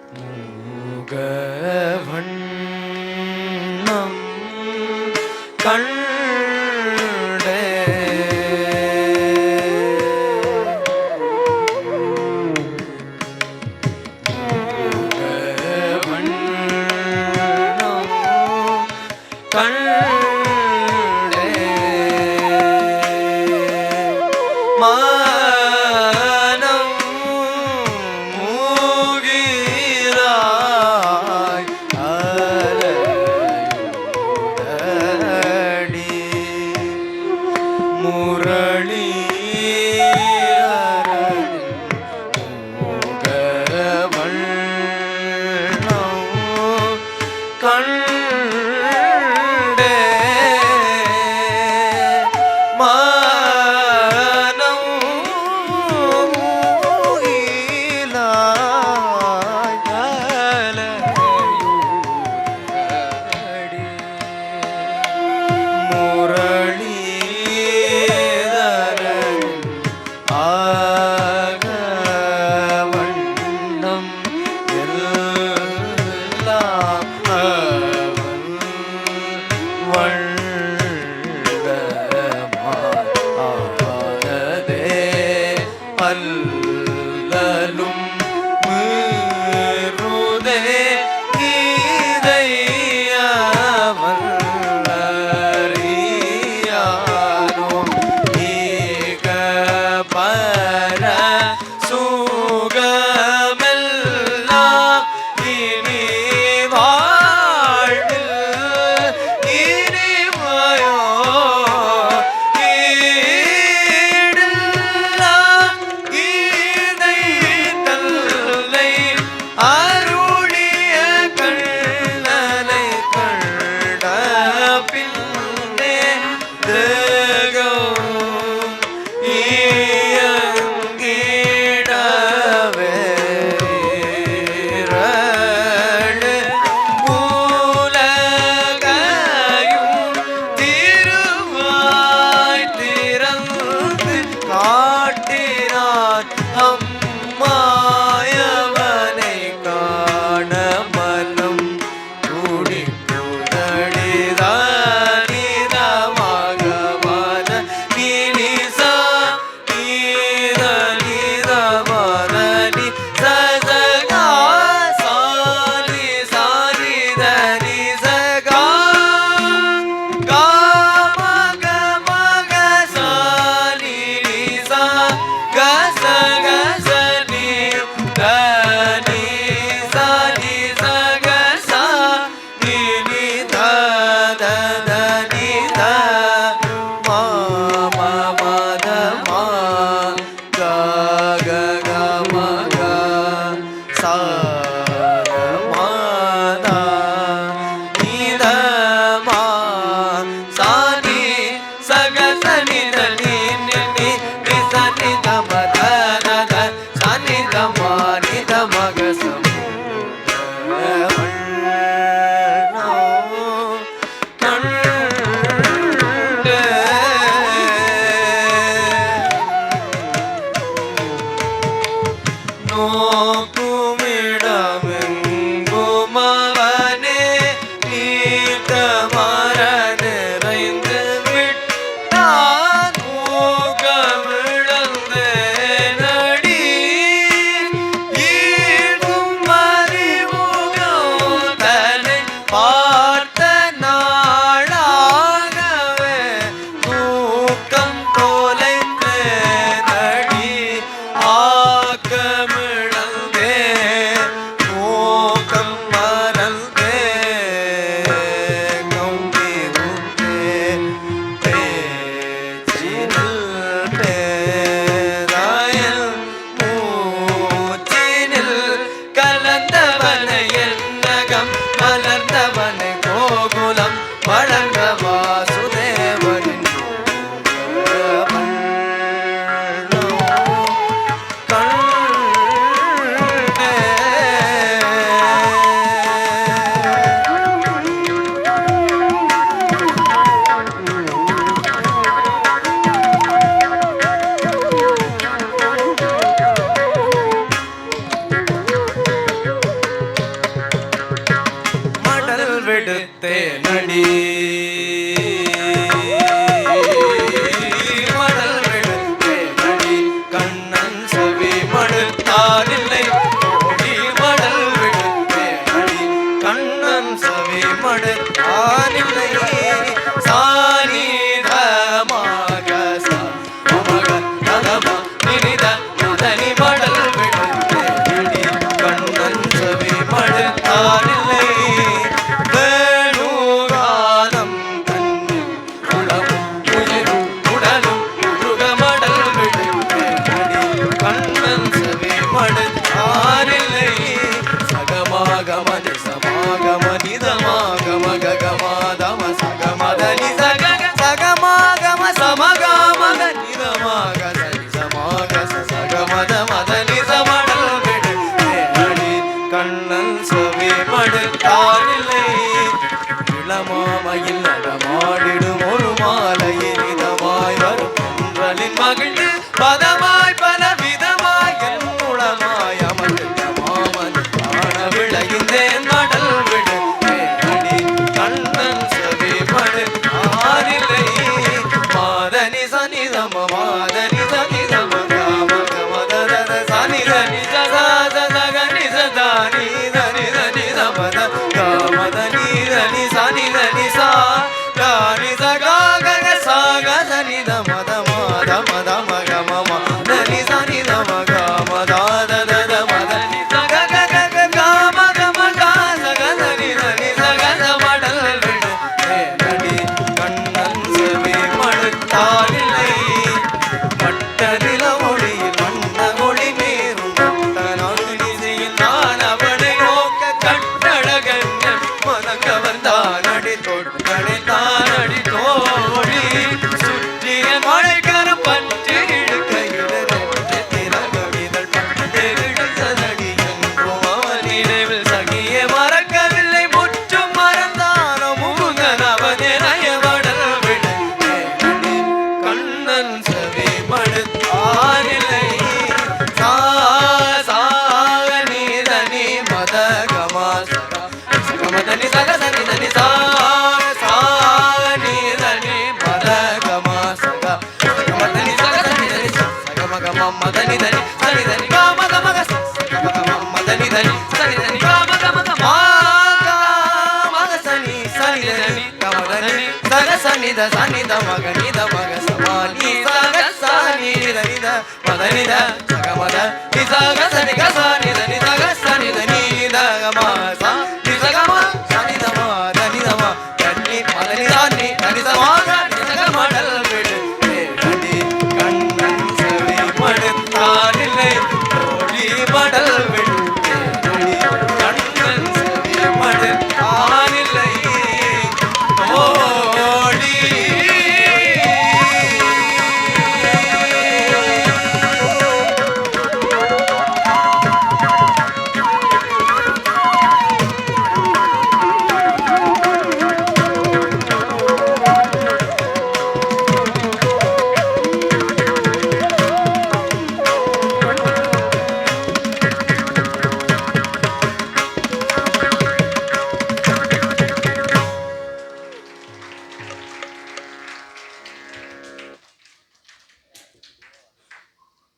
மூகவண்ணம் கண்டே விடுத்தே நடி மடல் விடுத்தே நடி கண்ணன் செவி மடுத்தாரில்லை கோடி மடல் விடுத்தே நடி கண்ணன் செவி மடுத்தாரில்லை சானித மாக மக ததம நினித மதனி மடல் விடுத்தே நடி கண்ணன் செவி மடுத்தாரில்லை வேணுகானம் தன்னில் உளமும் உயிரும் உடலும் உருகமடல் விடுத்தே நடி கண்ணன் செவி மடுத்தாரில்லை சகமாகம நிசமாகம நிதமாகம ககமாதம சகமதனி சக சகமாகம சமகாமக நிதமாக சரிசமாக சகமத மதனி சமடல் விடுத்தே நடி கண்ணன் செவி மடுத்தாரில்லை இளமாமையில் நடமாடிடும் ஒரு மாலையில் இதமாய் வரும் என்றலின் மகிழ்ந்து பதமாய் பல விதமாய் என் உளமாய் அமர்ந்த மாமன் காண விளைந்தேன் மடல் விடுத்தே நடி கண்ணன் செவி மடுத்தாரில்லை மாதனி சனிதம மாதனி சனிதம காம கமதர சனிதனி சகனி சதானி தனி தனி சமத காமதனி தனி சனிதனி சா கானி சகாக சாக சனித மத மாத மத மக மம தனி சனித மக மதாத தத மதனி சக கக காம கம கா சக தனி தனி சகத மடல் விடுத்தே நடி கண்ணன் செவி மடுத்தாரில்லை பட்டரில ஒளியில் வண்ண ஒளி நேரும் பட்டனிசையில் நான் அவனை நோக்க கட்டழகன் மனக்கவன் தானடி தொட்டனை தானடி தோழி சுற்றிய மழைக்கரு பற்றி இழுக்கையில் திறகவிதழ் பட்டு இழுத்ததடி என்றும் அவன் நினைவில் சகிய மறக்கவில்லை முற்றும் மறந்தானோ முகுந்தன் அவன் நிறைய மடல் விடுத்தே நடி கண்ணன் செவி மடுத்தாரில்லை சாக நீதனி மத கமா சகா சகமதனி சக சனி தனி சாக நீதனி மத கமா சகா சகமதனி சக சனி தனி சகமகம மதனி தனி சனி தனி காம கமக சகமகம மதனி தனி சனி தனி காம கமக மக சனி சனி தனி கமதனி சக சனித சனித மக நித மக சமானி சக சனி தனித மதனித சகமத நிசக சனி கசனி தனி